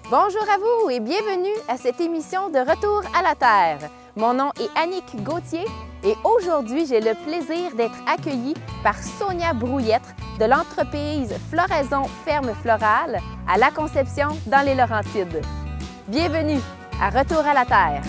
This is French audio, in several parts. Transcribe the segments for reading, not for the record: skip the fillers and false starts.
Bonjour à vous et bienvenue à cette émission de Retour à la Terre. Mon nom est Annick Gauthier et aujourd'hui, j'ai le plaisir d'être accueillie par Sonia Brouillette de l'entreprise Floraison Ferme Florale à La Conception dans les Laurentides. Bienvenue à Retour à la Terre.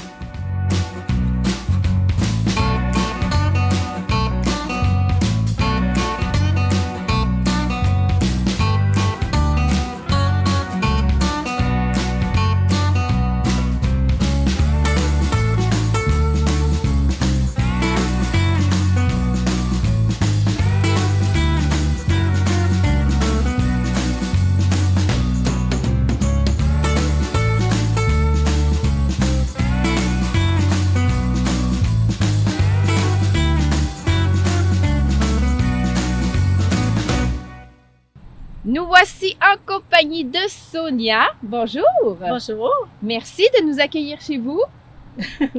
Nous voici en compagnie de Sonia. Bonjour! Bonjour! Merci de nous accueillir chez vous.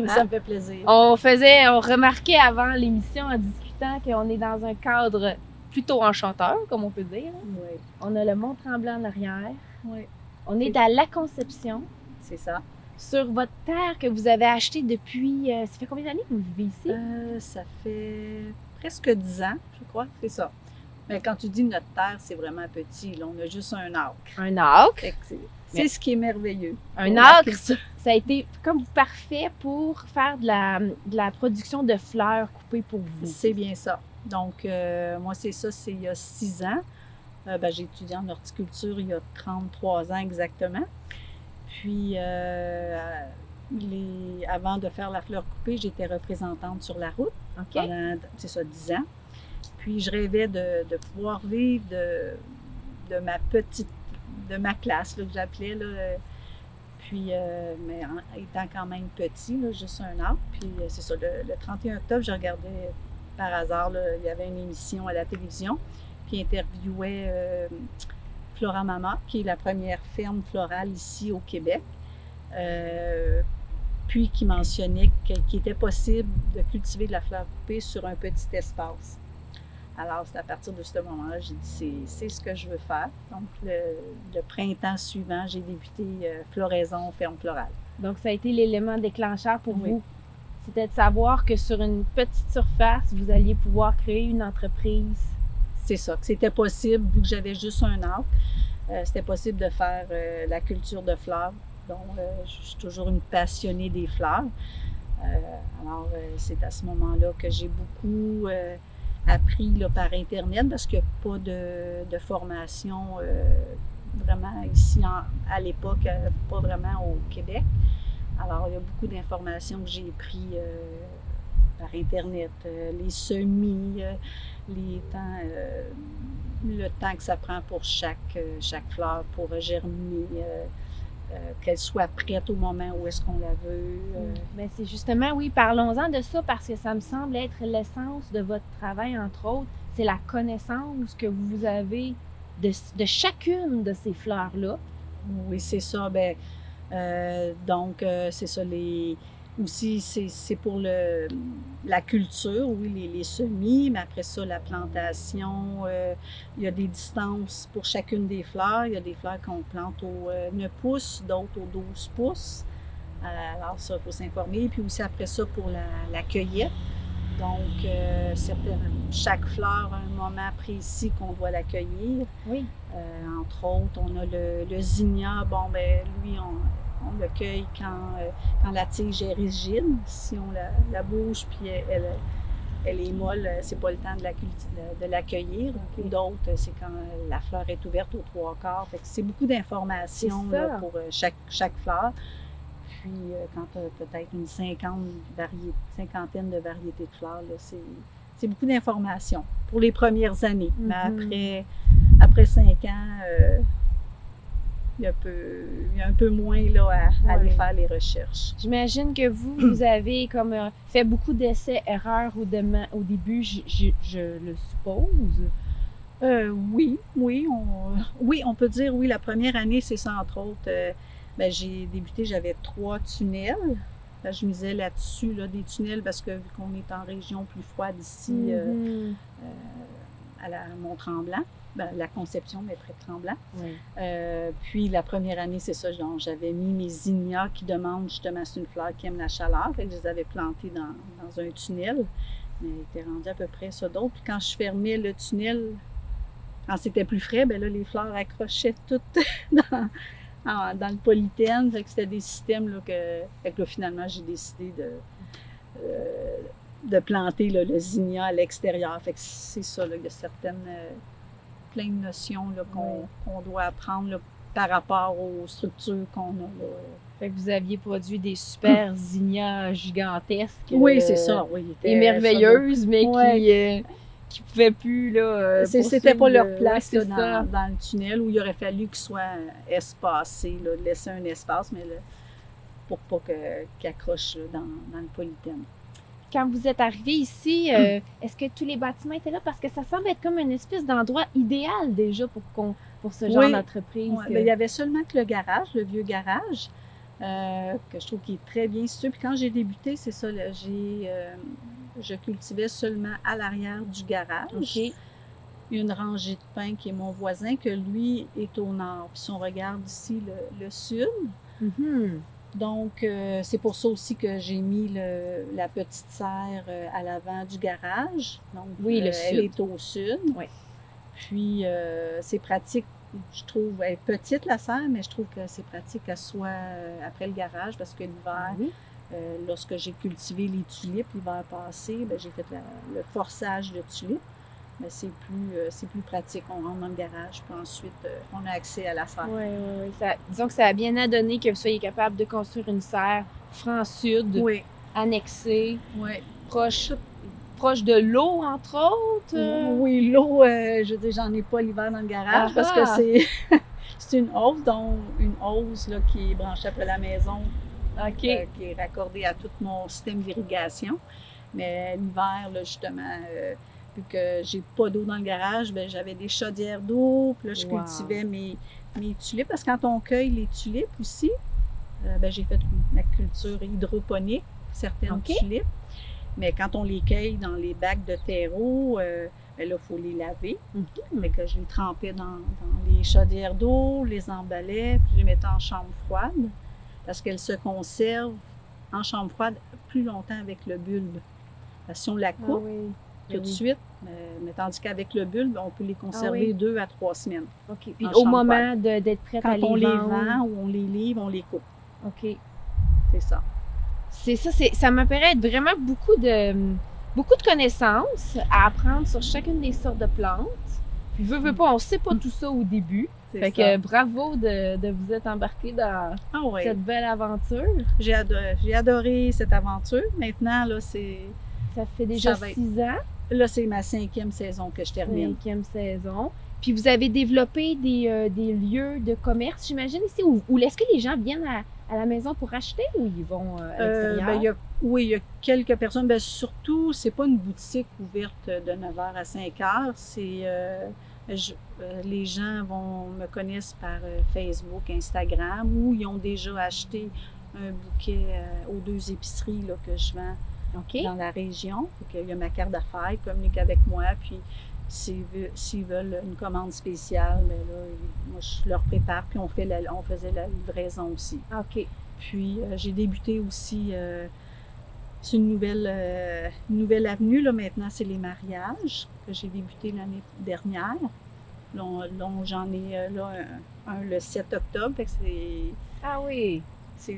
Ça me fait plaisir. On remarquait avant l'émission en discutant qu'on est dans un cadre plutôt enchanteur, comme on peut dire. Oui. On a le Mont-Tremblant en arrière. Oui. On est à La Conception. C'est ça. Sur votre terre que vous avez achetée depuis... ça fait combien d'années que vous vivez ici? Ça fait presque 10 ans, je crois. C'est ça. Mais quand tu dis notre terre, c'est vraiment petit. Là, on a juste un acre. Un acre. C'est ce qui est merveilleux. Un acre, ça a été comme parfait pour faire de la production de fleurs coupées pour vous. C'est bien ça. Donc, moi, c'est ça, c'est il y a 6 ans. J'ai étudié en horticulture il y a 33 ans exactement. Puis, avant de faire la fleur coupée, j'étais représentante sur la route pendant, c'est ça, 10 ans. Puis je rêvais de pouvoir vivre de ma classe, là, que j'appelais. Là. Puis, mais étant quand même petit, là, juste un an. Puis c'est ça, le 31 octobre, je regardais par hasard, là, il y avait une émission à la télévision qui interviewait Floramama, qui est la première ferme florale ici au Québec. Puis qui mentionnait qu'il était possible de cultiver de la fleur coupée sur un petit espace. Alors, c'est à partir de ce moment-là, j'ai dit, c'est ce que je veux faire. Donc, le printemps suivant, j'ai débuté Floraison Ferme Florale. Donc, ça a été l'élément déclencheur pour vous. C'était de savoir que sur une petite surface, vous alliez pouvoir créer une entreprise. C'est ça, que c'était possible, vu que j'avais juste un arbre, c'était possible de faire la culture de fleurs. Donc, je suis toujours une passionnée des fleurs. Alors, c'est à ce moment-là que j'ai beaucoup... appris là, par Internet parce qu'il n'y a pas de formation vraiment ici à l'époque, pas vraiment au Québec. Alors, il y a beaucoup d'informations que j'ai prises par Internet, les semis, le temps que ça prend pour chaque fleur pour germer, qu'elle soit prête au moment où est-ce qu'on la veut. Bien, c'est justement, oui, parlons-en de ça parce que ça me semble être l'essence de votre travail, entre autres. C'est la connaissance que vous avez de chacune de ces fleurs-là. Oui, c'est ça. Donc, c'est ça. Aussi, c'est pour la culture, oui, les semis, mais après ça, la plantation, il y a des distances pour chacune des fleurs. Il y a des fleurs qu'on plante au 9 pouces, d'autres au 12 pouces. Alors ça, il faut s'informer. Puis aussi après ça, pour la cueillette. Donc, chaque fleur a un moment précis qu'on doit la cueillir. Oui. Entre autres, on a le zinnia. Bon, lui, on le cueille quand la tige est rigide. Si on la bouge puis elle est molle, c'est pas le temps de la cueillir. Okay. D'autres, c'est quand la fleur est ouverte aux 3/4. Fait que c'est beaucoup d'informations là, pour chaque fleur. Puis quand tu as peut-être une cinquantaine de variétés de fleurs, là, c'est beaucoup d'informations pour les premières années. Mm-hmm. Mais après 5 ans, il y a un peu moins là, à aller faire les recherches. J'imagine que vous avez comme fait beaucoup d'essais-erreurs au début, je le suppose. Oui, on peut dire oui. La première année, c'est ça, entre autres. J'ai débuté, j'avais 3 tunnels. Je misais là-dessus, là, des tunnels, parce que vu qu'on est en région plus froide ici, à Mont-Tremblant. la conception, Maître Tremblant. Oui. Puis la première année, c'est ça, j'avais mis mes zinnias qui demandent justement, c'est une fleur qui aime la chaleur, fait que je les avais plantées dans un tunnel. Mais il était rendu à peu près ça d'autre. Puis quand je fermais le tunnel, quand c'était plus frais, ben là, les fleurs accrochaient toutes dans le polythène. Fait que c'était des systèmes là, fait que là, finalement, j'ai décidé de planter là, le zinnia à l'extérieur. Fait que c'est ça, là, il y a certaines plein de notions là, qu'on doit apprendre là, par rapport aux structures qu'on a là. Fait que vous aviez produit des super zinnias gigantesques. Oui, c'est ça. Oui, et merveilleuses, mais qui ne pouvaient plus, là. C'était pas leur place là, dans le tunnel où il aurait fallu qu'ils soient espacés, là, laisser un espace, mais là, pour pas qu'ils accrochent dans le polythène. Quand vous êtes arrivé ici, est-ce que tous les bâtiments étaient là? Parce que ça semble être comme une espèce d'endroit idéal déjà pour ce genre d'entreprise. Oui, il y avait seulement que le garage, le vieux garage, que je trouve qui est très bien situé. Puis quand j'ai débuté, c'est ça, je cultivais seulement à l'arrière du garage. Okay. Il y a une rangée de pins qui est mon voisin, que lui est au nord. Puis si on regarde ici le sud, donc c'est pour ça aussi que j'ai mis la petite serre à l'avant du garage. Donc oui, elle est au sud. Oui. Puis c'est pratique. Je trouve, elle est petite la serre, mais je trouve que c'est pratique qu'elle soit après le garage parce que l'hiver, lorsque j'ai cultivé les tulipes l'hiver passé, ben, j'ai fait le forçage de tulipes. Mais c'est plus pratique. On rentre dans le garage, puis ensuite, on a accès à la serre. Oui. Disons que ça a bien adonné que vous soyez capable de construire une serre franc-sud, annexée, proche de l'eau, entre autres. Oui, l'eau, je veux dire, j'en ai pas l'hiver dans le garage parce que c'est une hausse, donc une hausse là, qui est branchée après la maison, qui est raccordée à tout mon système d'irrigation. Mais l'hiver, là, justement, vu que j'ai pas d'eau dans le garage, ben j'avais des chaudières d'eau, puis là, je cultivais mes tulipes. Parce que quand on cueille les tulipes aussi, ben j'ai fait la culture hydroponique, certaines tulipes. Mais quand on les cueille dans les bacs de terreau, ben là, il faut les laver. Fait que je les trempais dans les chaudières d'eau, les emballais, puis je les mettais en chambre froide, parce qu'elles se conservent en chambre froide plus longtemps avec le bulbe. Parce que si on la coupe tout de suite, mais tandis qu'avec le bulbe, on peut les conserver 2 à 3 semaines. OK. Puis au moment d'être prête à les vendre. Quand on les vend ou on les livre, on les coupe. OK. C'est ça. C'est ça, ça m'apparaît être vraiment beaucoup de connaissances à apprendre sur chacune des sortes de plantes. Puis veux pas, on sait pas tout ça au début. Fait que bravo de vous être embarqué dans cette belle aventure. J'ai adoré cette aventure. Maintenant, là, ça fait déjà 6 ans. Là, c'est ma 5e saison que je termine. 5e saison. Puis vous avez développé des lieux de commerce, j'imagine, ici, ou est-ce que les gens viennent à la maison pour acheter ou ils vont à l'extérieur? Il y a quelques personnes. Ben, surtout, c'est pas une boutique ouverte de 9h à 5h. Les gens me connaissent par Facebook, Instagram, ou ils ont déjà acheté un bouquet aux 2 épiceries là, que je vends dans la région. Il y a ma carte d'affaires, ils communiquent avec moi, puis s'ils veulent une commande spéciale, mais là, moi, je leur prépare, puis on faisait la livraison aussi. OK. Puis, j'ai débuté aussi c'est une nouvelle avenue, là, maintenant, c'est les mariages, que j'ai débuté l'année dernière. Là, j'en ai un le 7 octobre, fait que c'est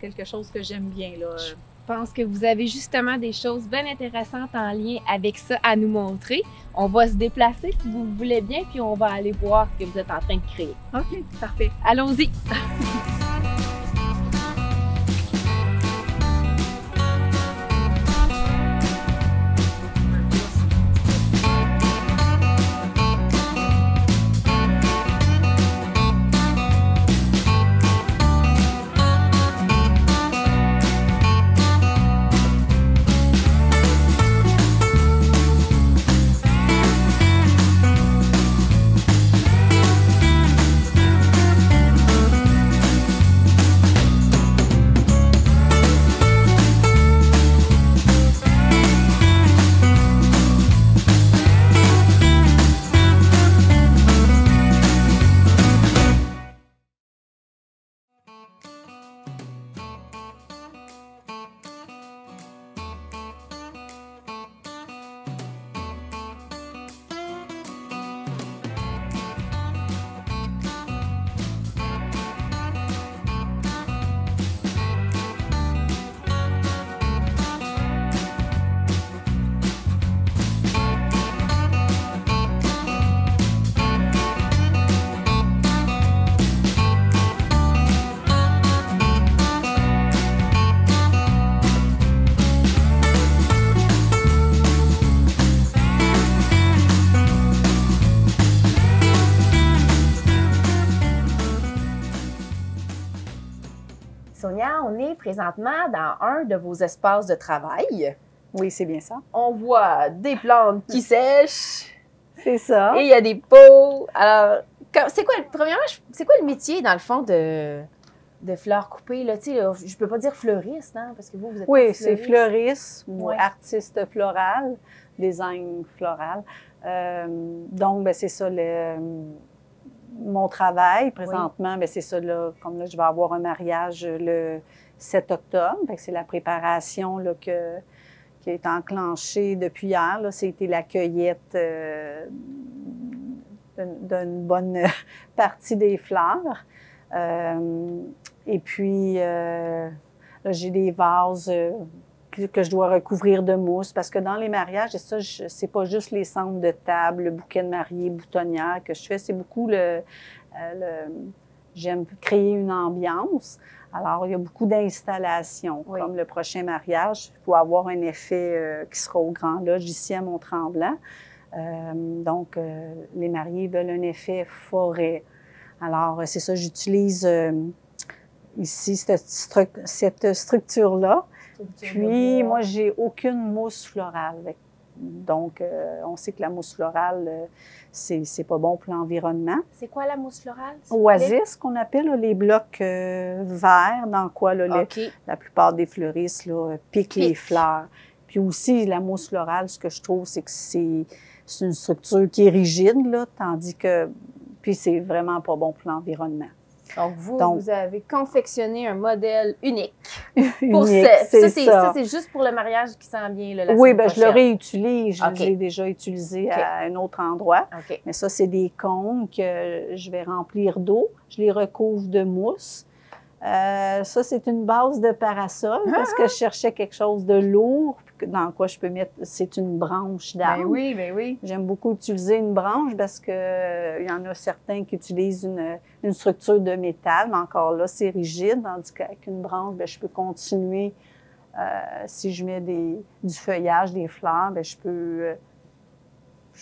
quelque chose que j'aime bien, là. Je pense que vous avez justement des choses bien intéressantes en lien avec ça à nous montrer. On va se déplacer si vous le voulez bien, puis on va aller voir ce que vous êtes en train de créer. OK, parfait. Allons-y! Sonia, on est présentement dans un de vos espaces de travail. Oui, c'est bien ça. On voit des plantes qui sèchent. C'est ça. Et il y a des pots. Alors, c'est quoi, premièrement, c'est quoi le métier, dans le fond, de fleurs coupées? Là? Tu sais, là, je peux pas dire fleuriste, hein, parce que vous êtes Oui, pas c'est fleuriste ou Ouais. artiste floral, design floral. Donc, ben, c'est ça mon travail présentement. Oui. Ben, c'est ça, là, comme là, je vais avoir un mariage le 7 octobre. Fait que c'est la préparation là, qui est enclenchée depuis hier. Là. C'était la cueillette d'une bonne partie des fleurs. Et puis, là, j'ai des vases que je dois recouvrir de mousse parce que dans les mariages, et ça, c'est pas juste les centres de table, le bouquet de mariée, boutonnière que je fais, c'est beaucoup j'aime créer une ambiance. Alors, il y a beaucoup d'installations, oui. Comme le prochain mariage, il faut avoir un effet qui sera au Grand Lodge ici à Mont-Tremblant. Donc, les mariés veulent un effet forêt. Alors, c'est ça, j'utilise ici cette structure-là. Puis, moi, j'ai aucune mousse florale. Donc, on sait que la mousse florale, c'est pas bon pour l'environnement. C'est quoi la mousse florale? Oasis, qu'on appelle là, les blocs verts, dans quoi là, okay. La plupart des fleuristes là, piquent les fleurs. Puis aussi, la mousse florale, ce que je trouve, c'est que c'est une structure qui est rigide, là, tandis que, puis c'est vraiment pas bon pour l'environnement. Donc, vous avez confectionné un modèle unique. Unique, ça, c'est juste pour le mariage qui s'en vient là, la oui, bien je le réutilise. Okay. Je l'ai déjà utilisé à un autre endroit. Okay. Mais ça, c'est des cônes que je vais remplir d'eau. Je les recouvre de mousse. Ça, c'est une base de parasol parce que je cherchais quelque chose de lourd dans quoi je peux mettre. C'est une branche d'arbre. Ben oui. J'aime beaucoup utiliser une branche parce que il y en a certains qui utilisent une structure de métal, mais encore là, c'est rigide. Tandis qu'avec une branche, bien, je peux continuer. Si je mets du feuillage, des fleurs, bien, je peux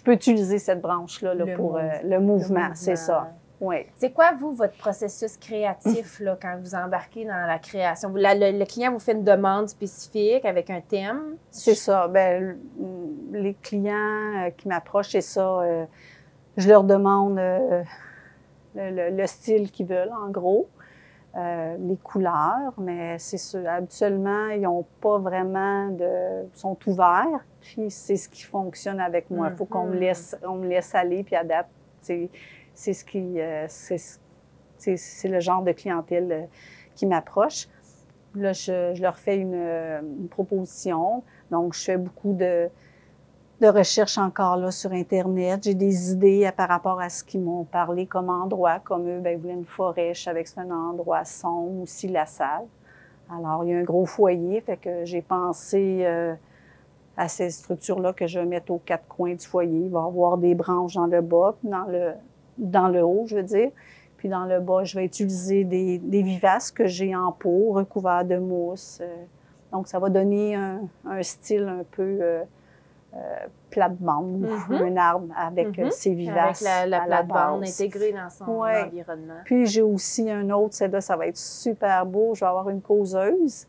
utiliser cette branche-là là, pour le mouvement. C'est ça. Oui. C'est quoi, vous, votre processus créatif là, quand vous embarquez dans la création? Le client vous fait une demande spécifique avec un thème? C'est ça. Bien, les clients qui m'approchent, c'est ça. Je leur demande le style qu'ils veulent, en gros, les couleurs, mais c'est ça. Habituellement, ils n'ont pas vraiment ils sont ouverts, puis c'est ce qui fonctionne avec moi. Il faut qu'on me laisse aller, puis à date, c'est le genre de clientèle qui m'approche. Là, je leur fais une proposition. Donc, je fais beaucoup de recherches encore là sur Internet. J'ai des idées par rapport à ce qu'ils m'ont parlé comme endroit. Comme eux, bien, ils voulaient une forêt. Je savais que c'est un endroit sombre, aussi la salle. Alors, il y a un gros foyer, fait que j'ai pensé à ces structures-là que je vais mettre aux 4 coins du foyer. Il va y avoir des branches dans le bas, dans le haut, je veux dire. Puis dans le bas, je vais utiliser des vivaces que j'ai en pot, recouverts de mousse. Donc, ça va donner un style un peu plate-bande, un arbre avec ses vivaces. Avec la plate-bande intégrée dans son environnement. Puis j'ai aussi un autre, celle-là, ça va être super beau. Je vais avoir une causeuse,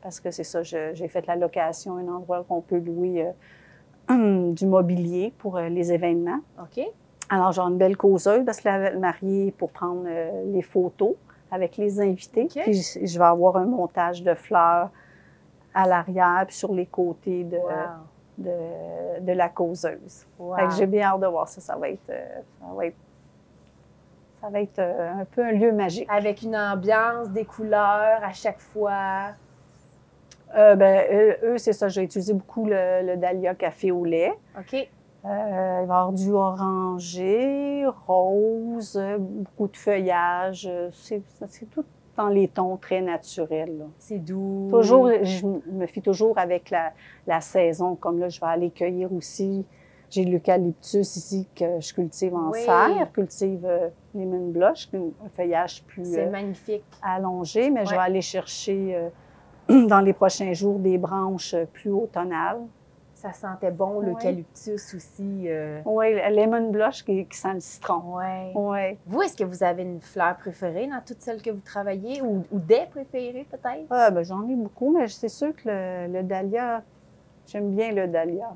parce que c'est ça, j'ai fait la location, un endroit qu'on peut louer du mobilier pour les événements. OK. Alors, j'ai une belle causeuse parce que la mariée pour prendre les photos avec les invités. Okay. Puis, je vais avoir un montage de fleurs à l'arrière puis sur les côtés de la causeuse. Wow. Fait que j'ai bien hâte de voir ça. Ça va être un peu un lieu magique. Avec une ambiance, des couleurs à chaque fois. Eux, c'est ça. J'ai utilisé beaucoup le dahlia café au lait. OK. Il va y avoir du orangé, rose, beaucoup de feuillage. C'est tout dans les tons très naturels. C'est doux. Toujours, je me fie toujours avec la saison. Comme là, je vais aller cueillir aussi. J'ai de l'eucalyptus ici que je cultive en serre. Je cultive lemon blush, un feuillage plus magnifique. Allongé. Mais je vais aller chercher dans les prochains jours des branches plus automnales. Ça sentait bon, Ouais. l'eucalyptus aussi. Oui, le lemon blush qui sent le citron. Ouais. Oui. Vous, est-ce que vous avez une fleur préférée dans toutes celles que vous travaillez ou des préférées peut-être? Ah, ben, j'en ai beaucoup, mais c'est sûr que le dahlia, j'aime bien le dahlia.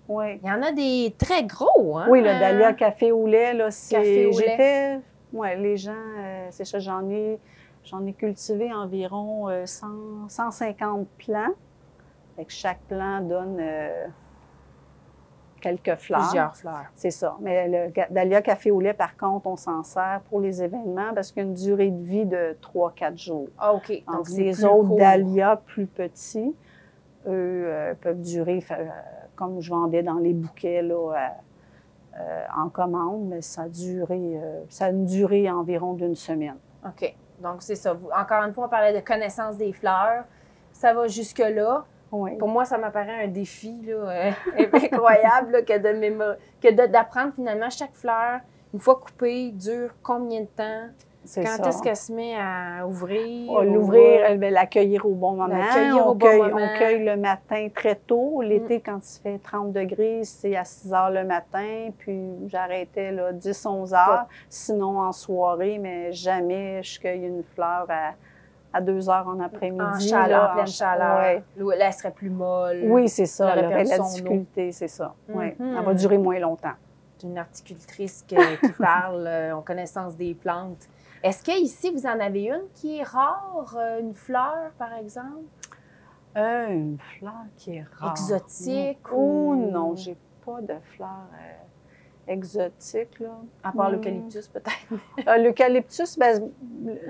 Oui. Il y en a des très gros, hein? Oui, le dahlia café au lait, là, Café au lait. Oui, les gens, c'est ça, j'en ai cultivé environ 150 plants. Fait que chaque plant donne quelques fleurs. Plusieurs fleurs. C'est ça. Mais le dahlia café au lait, par contre, on s'en sert pour les événements parce qu'il y a une durée de vie de 3-4 jours. Ah, OK. Donc, Donc, c'est les plus autres court. dahlias plus petits, eux, peuvent durer, comme je vendais dans les bouquets, là, en commande, mais ça a une durée environ d'une semaine. OK. Donc, c'est ça. Encore une fois, on parlait de connaissance des fleurs. Ça va jusque-là. Oui. Pour moi, ça m'apparaît un défi là, incroyable là, d'apprendre finalement chaque fleur, une fois coupée, dure combien de temps? C'est Quand ça. est-ce qu'elle se met à ouvrir? L'ouvrir, l'accueillir au bon moment. L'accueillir au bon moment. On cueille le matin très tôt. L'été, quand il fait 30 degrés, c'est à 6 heures le matin. Puis j'arrêtais là, 10-11 heures. Sinon, en soirée, mais jamais je cueille une fleur à 2 heures en après-midi. En chaleur, en pleine chaleur. Ouais. Là, elle serait plus molle. Oui, c'est ça. Elle Elle aurait aurait perdu la son difficulté, c'est ça. Ouais. Mhm. Elle va durer moins longtemps. C'est une horticultrice qui parle en connaissance des plantes. Est-ce qu'ici, vous en avez une qui est rare, une fleur, par exemple? Une fleur qui est rare. Exotique Oh ou- non, j'ai pas de fleurs exotiques, là. À part Hmm. l'eucalyptus, peut-être. L'eucalyptus,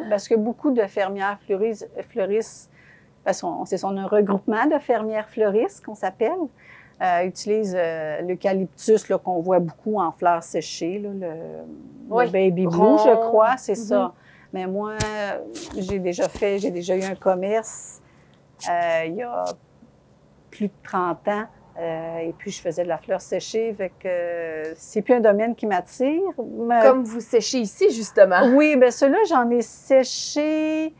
parce que beaucoup de fermières fleurissent parce qu'on c'est un regroupement de fermières fleuristes qu'on s'appelle, utilisent l'eucalyptus là, qu'on voit beaucoup en fleurs séchées, là, Oui, le baby blue, rond. je crois, c'est Mhm. ça. Mais moi, j'ai déjà eu un commerce il y a plus de 30 ans. Et puis, je faisais de la fleur séchée, fait que c'est plus un domaine qui m'attire. Mais- Comme vous séchez ici, justement. oui, bien ceux-là, j'en ai séché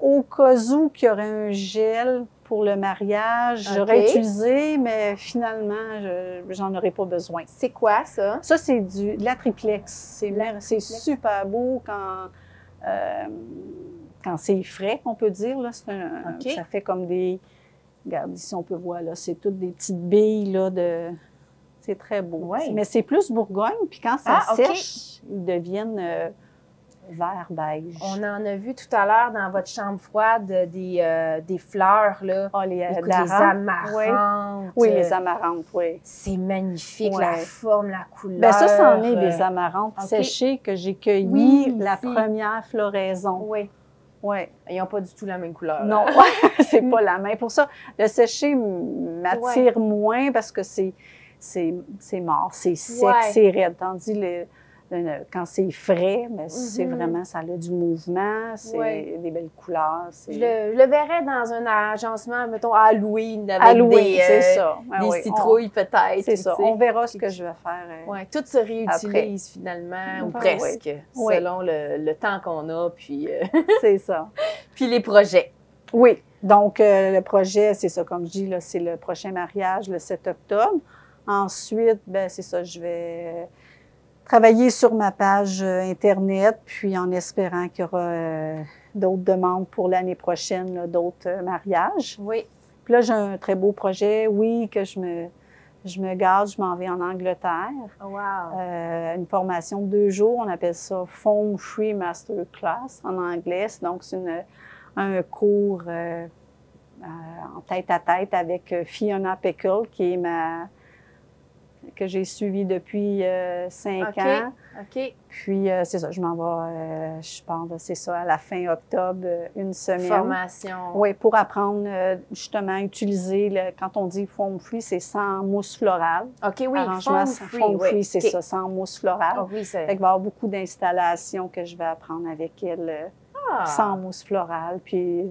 au cas où qu'il y aurait un gel pour le mariage. OK. J'aurais utilisé, mais finalement, j'en aurais pas besoin. C'est quoi, ça? Ça, c'est de la triplex. C'est super beau quand c'est frais, on peut dire. Là. OK. Ça fait comme des... Regarde, ici, on peut voir, là, c'est toutes des petites billes, là, de... C'est très beau. Ouais. Mais c'est plus Bourgogne, puis quand ça Ah, OK. sèche, ils deviennent vert beige. On en a vu tout à l'heure dans votre chambre froide des fleurs, là. Ah, les Écoute, d'Aran. les amarantes. Oui, les amarantes, oui. C'est magnifique, Ouais. la forme, la couleur. Bien, ça, c'en est des amarantes OK. séchées que j'ai cueillies Oui, la ici. première floraison. Oui. Oui. Ils n'ont pas du tout la même couleur. Non, c'est pas la main. Pour ça, le séché m'attire moins parce que c'est mort, c'est sec, Ouais. c'est raide. Tandis quand c'est frais, mais c'est Mhm. vraiment, ça a du mouvement, c'est Ouais. des belles couleurs. Je le verrais dans un agencement, mettons, Halloween, avec Halloween, c'est des, ça. Ouais, des oui. citrouilles peut-être. C'est ça. tu sais. On verra ce que je vais faire. Ouais, tout se réutilise finalement, ou Ben presque, Oui. selon le temps qu'on a, puis, C'est ça. puis les projets. Oui. Donc, le projet, c'est ça, comme je dis, là, c'est le prochain mariage le 7 octobre. Ensuite, ben c'est ça, je vais travailler sur ma page Internet, puis en espérant qu'il y aura d'autres demandes pour l'année prochaine, là, d'autres mariages. Oui. Puis là, j'ai un très beau projet, oui, que je me garde, je m'en vais en Angleterre. Wow. Une formation de 2 jours, on appelle ça Foam Free Masterclass en anglais. Donc, c'est un cours en tête-à-tête avec Fiona Pickle, qui est que j'ai suivie depuis 5 OK. ans. OK. Puis, c'est ça, je m'en vais, je pense, c'est ça, à la fin octobre, une semaine. Formation. Oui, pour apprendre justement à utiliser, quand on dit foam free, c'est sans mousse florale. OK, oui, Arrangement foam oui. free, c'est OK. ça, sans mousse florale. Ah oui, c'est... Fait qu'il va y avoir beaucoup d'installations que je vais apprendre avec elle Ah. sans mousse florale, puis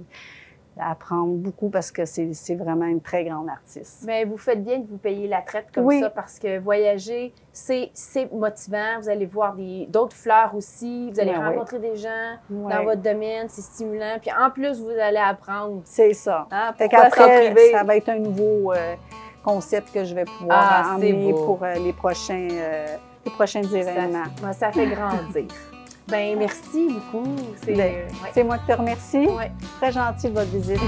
apprendre beaucoup parce que c'est vraiment une très grande artiste. Mais vous faites bien de vous payer la traite comme Oui. ça parce que voyager, c'est motivant. Vous allez voir d'autres fleurs aussi. Vous allez Ben oui. rencontrer des gens Ouais. dans votre domaine. C'est stimulant. Puis en plus, vous allez apprendre. C'est ça. Hein, Fait pourquoi s'en qu'après, priver? ça va être un nouveau concept que je vais pouvoir c'est emmener beau. pour les prochains événements. Ça fait grandir. Ben merci beaucoup. C'est Ben, c'est moi qui te remercie. ouais. Très gentil de votre visite.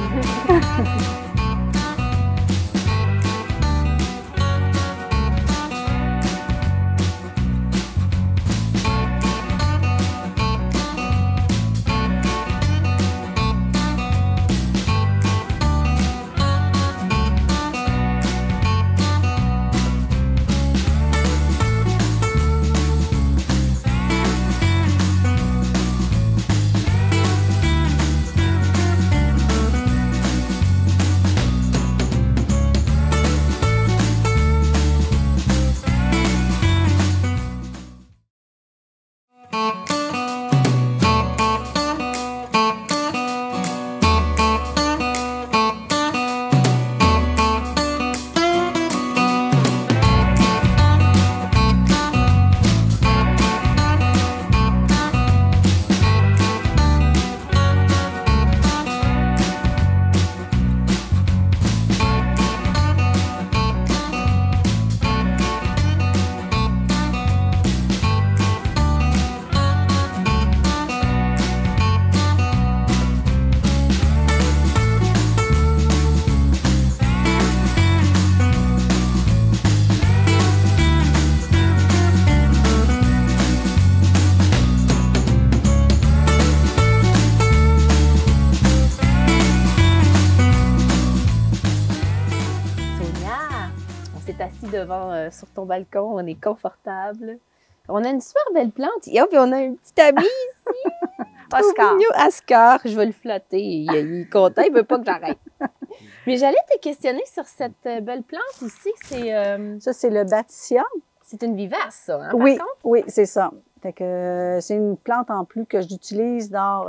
Assis devant sur ton balcon, on est confortable. On a une super belle plante. Et puis on a un petit ami ici. Oscar. Oscar, je vais le flatter. Il est content, il ne veut pas que j'arrête. Mais j'allais te questionner sur cette belle plante ici. Ça, c'est le Bâtisia. C'est une vivace, ça, hein, Oui, par contre? oui, c'est ça. Fait que c'est une plante en plus que j'utilise dans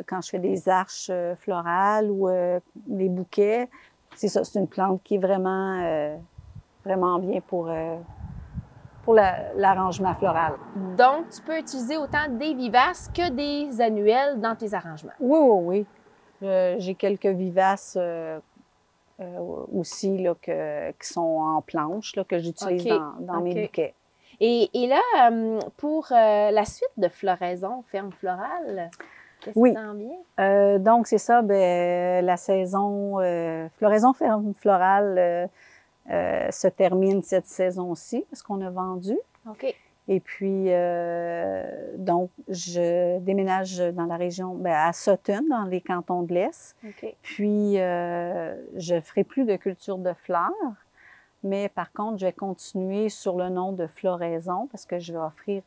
quand je fais des arches florales ou des bouquets. C'est ça, c'est une plante qui est vraiment bien pour l'arrangement floral. Donc, tu peux utiliser autant des vivaces que des annuelles dans tes arrangements. Oui, oui, oui. J'ai quelques vivaces aussi là, qui sont en planche, là, que j'utilise dans mes bouquets. Et là, pour la suite de floraison, ferme florale, qu'est-ce qui s'en vient? Donc, c'est ça, la saison floraison ferme florale se termine cette saison-ci, parce qu'on a vendu. OK. Et puis, donc, je déménage dans la région, à Sutton, dans les cantons de l'Est. OK. Puis, je ne ferai plus de culture de fleurs, mais par contre, je vais continuer sur le nom de floraison parce que je vais offrir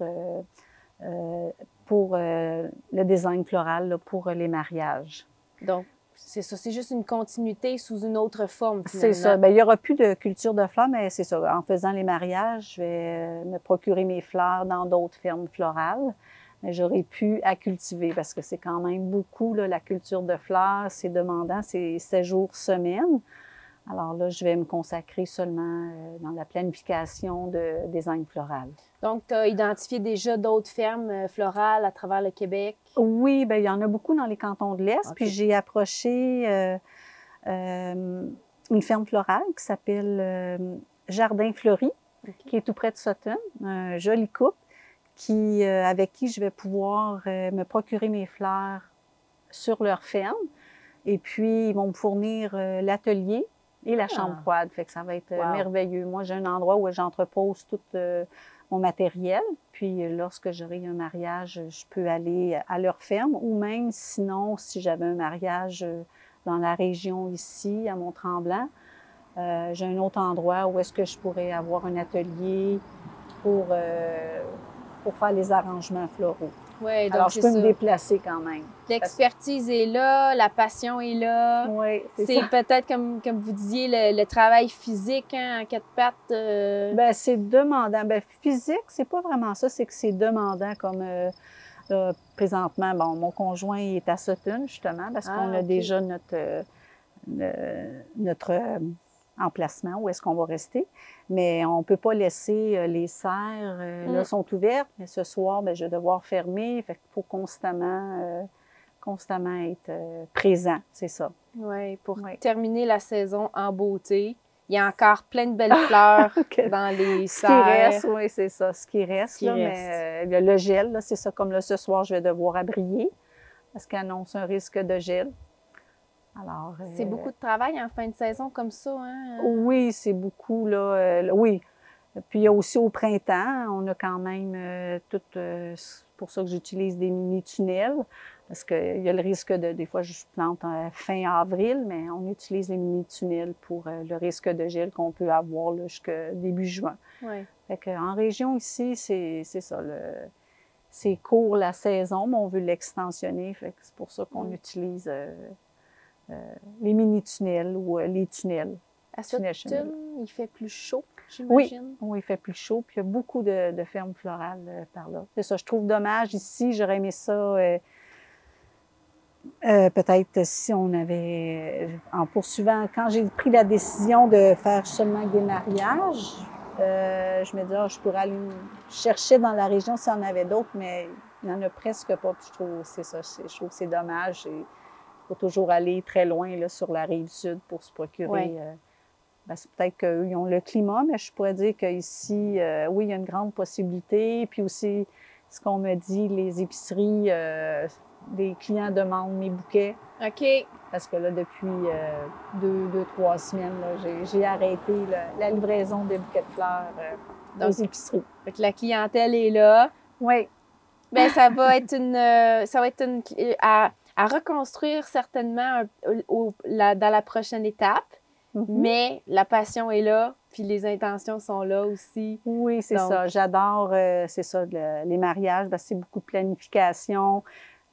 pour le design floral là, pour les mariages. Donc, c'est ça, c'est juste une continuité sous une autre forme, finalement. C'est ça. Il n'y aura plus de culture de fleurs, mais c'est ça. En faisant les mariages, je vais me procurer mes fleurs dans d'autres fermes florales. Mais j'aurai plus à cultiver parce que c'est quand même beaucoup, là, la culture de fleurs. C'est demandant, c'est 7 jours semaine. Alors là, je vais me consacrer seulement dans la planification de design floral. Donc, tu as identifié déjà d'autres fermes florales à travers le Québec? Oui, il y en a beaucoup dans les cantons de l'Est. Okay. Puis j'ai approché une ferme florale qui s'appelle Jardin Fleuri, okay, qui est tout près de Sutton. Un joli couple avec qui je vais pouvoir me procurer mes fleurs sur leur ferme. Et puis, ils vont me fournir l'atelier et la chambre froide. Fait que ça va être merveilleux. Moi, j'ai un endroit où j'entrepose tout mon matériel. Puis, lorsque j'aurai un mariage, je peux aller à leur ferme. Ou même, sinon, si j'avais un mariage dans la région ici, à Mont-Tremblant, j'ai un autre endroit où est-ce que je pourrais avoir un atelier pour faire les arrangements floraux. Ouais, donc alors, je peux me déplacer quand même. L'expertise est là, la passion est là. Oui, c'est peut-être, comme vous disiez, le travail physique, hein, à 4 pattes. C'est demandant. Physique, c'est pas vraiment ça, c'est que c'est demandant comme présentement. Bon, mon conjoint est à Sutton, justement, parce qu'on a déjà notre emplacement où est-ce qu'on va rester. Mais on ne peut pas laisser les serres, là, sont ouvertes, mais ce soir, je vais devoir fermer. Fait qu'il faut constamment être présent, c'est ça. Oui, pour terminer la saison en beauté il y a encore plein de belles fleurs dans les Ce qui serres. reste, oui, c'est ça, ce qui reste. Là, mais le gel, là, c'est ça, comme là, ce soir, je vais devoir abrier parce qu'il annonce un risque de gel. Alors, c'est beaucoup de travail en fin de saison comme ça, hein? Oui, c'est beaucoup, là. Oui. Puis il y a aussi au printemps, on a quand même c'est pour ça que j'utilise des mini-tunnels, parce qu'il y a le risque des fois je plante fin avril, mais on utilise les mini-tunnels pour le risque de gel qu'on peut avoir jusqu'à début juin. Oui. Fait qu'en région ici, c'est ça, c'est court la saison, mais on veut l'extensionner, fait que c'est pour ça qu'on utilise les mini-tunnels ou les tunnels. À Sutton, il fait plus chaud, j'imagine? Oui, il fait plus chaud. Puis il y a beaucoup de fermes florales par là. C'est ça, je trouve dommage ici. J'aurais aimé ça peut-être si on avait, en poursuivant, quand j'ai pris la décision de faire seulement des mariages, je me disais, je pourrais aller chercher dans la région s'il y en avait d'autres, mais il n'y en a presque pas. Puis je trouve que c'est dommage. Il faut toujours aller très loin là, sur la rive sud pour se procurer. Oui. C'est peut-être qu'eux, ils ont le climat, mais je pourrais dire qu'ici, oui, il y a une grande possibilité. Puis aussi, ce qu'on me dit, les épiceries, des clients demandent mes bouquets. OK. Parce que là, depuis 2-3 semaines, j'ai arrêté la livraison des bouquets de fleurs aux épiceries. Fait que la clientèle est là. Oui. Bien, ça va être à reconstruire certainement dans la prochaine étape. Mm-hmm. Mais la passion est là, puis les intentions sont là aussi. Oui, c'est ça. J'adore, c'est ça, les mariages. C'est beaucoup de planification.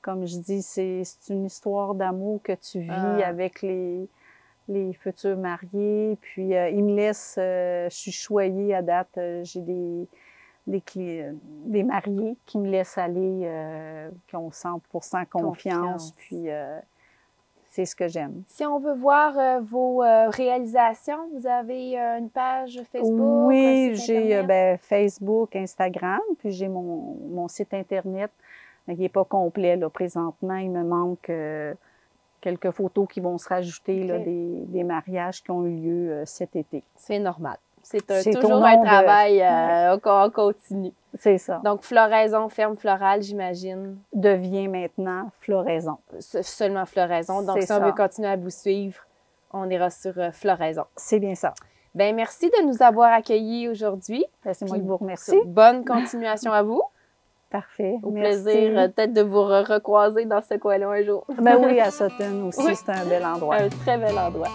Comme je dis, c'est une histoire d'amour que tu vis avec les futurs mariés. Puis, ils me laissent, je suis choyée à date. J'ai des mariés qui me laissent aller, qui ont 100% confiance. Puis, c'est ce que j'aime. Si on veut voir vos réalisations, vous avez une page Facebook? Oui, j'ai Facebook, Instagram, puis j'ai mon site Internet. Il n'est pas complet là, présentement. Il me manque quelques photos qui vont se rajouter là, des mariages qui ont eu lieu cet été. C'est normal. C'est toujours un travail en continu. C'est ça. Donc, Floraison, ferme florale, j'imagine. Devient maintenant Floraison. Seulement Floraison. Donc, si on veut continuer à vous suivre, on ira sur Floraison. C'est bien ça. Bien, merci de nous avoir accueillis aujourd'hui. C'est moi qui vous remercie. Bonne continuation à vous. Parfait. Au plaisir peut-être de vous recroiser dans ce coin-là un jour. Ben oui, à Sutton aussi, oui. C'est un bel endroit. Un très bel endroit.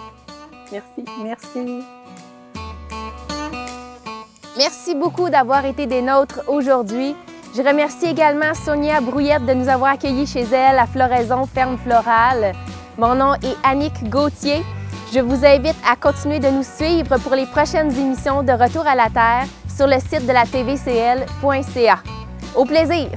Merci. Merci. Merci beaucoup d'avoir été des nôtres aujourd'hui. Je remercie également Sonia Brouillette de nous avoir accueillis chez elle à Floraison Ferme Florale. Mon nom est Annick Gauthier. Je vous invite à continuer de nous suivre pour les prochaines émissions de Retour à la Terre sur le site de la tvcl.ca. Au plaisir!